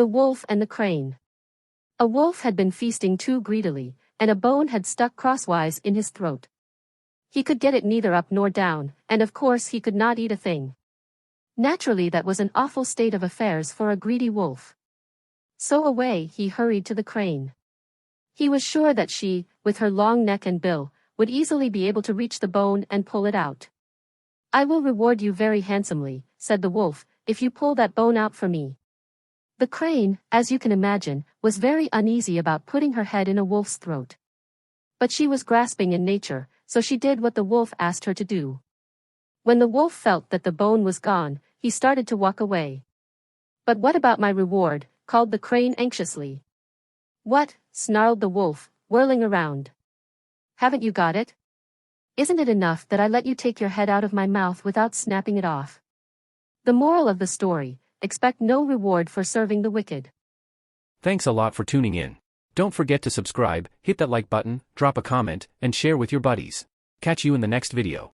The Wolf and the Crane. A wolf had been feasting too greedily, and a bone had stuck crosswise in his throat. He could get it neither up nor down, and of course he could not eat a thing. Naturally, that was an awful state of affairs for a greedy wolf. So away he hurried to the crane. He was sure that she, with her long neck and bill, would easily be able to reach the bone and pull it out. "I will reward you very handsomely," said the wolf, "if you pull that bone out for me." The crane, as you can imagine, was very uneasy about putting her head in a wolf's throat. But she was grasping in nature, so she did what the wolf asked her to do. When the wolf felt that the bone was gone, he started to walk away. "But what about my reward?" called the crane anxiously. "What?" snarled the wolf, whirling around. "Haven't you got it? Isn't it enough that I let you take your head out of my mouth without snapping it off?" The moral of the story: expect no reward for serving the wicked. Thanks a lot for tuning in. Don't forget to subscribe, hit that like button, drop a comment, and share with your buddies. Catch you in the next video.